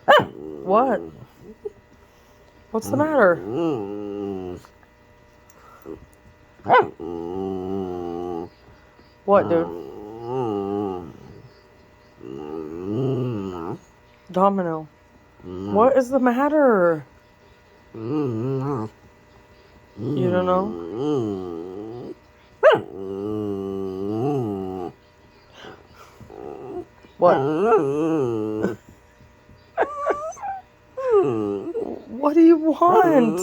What? What's the matter? What, dude? Domino. What is the matter? You don't know? What? What do you want?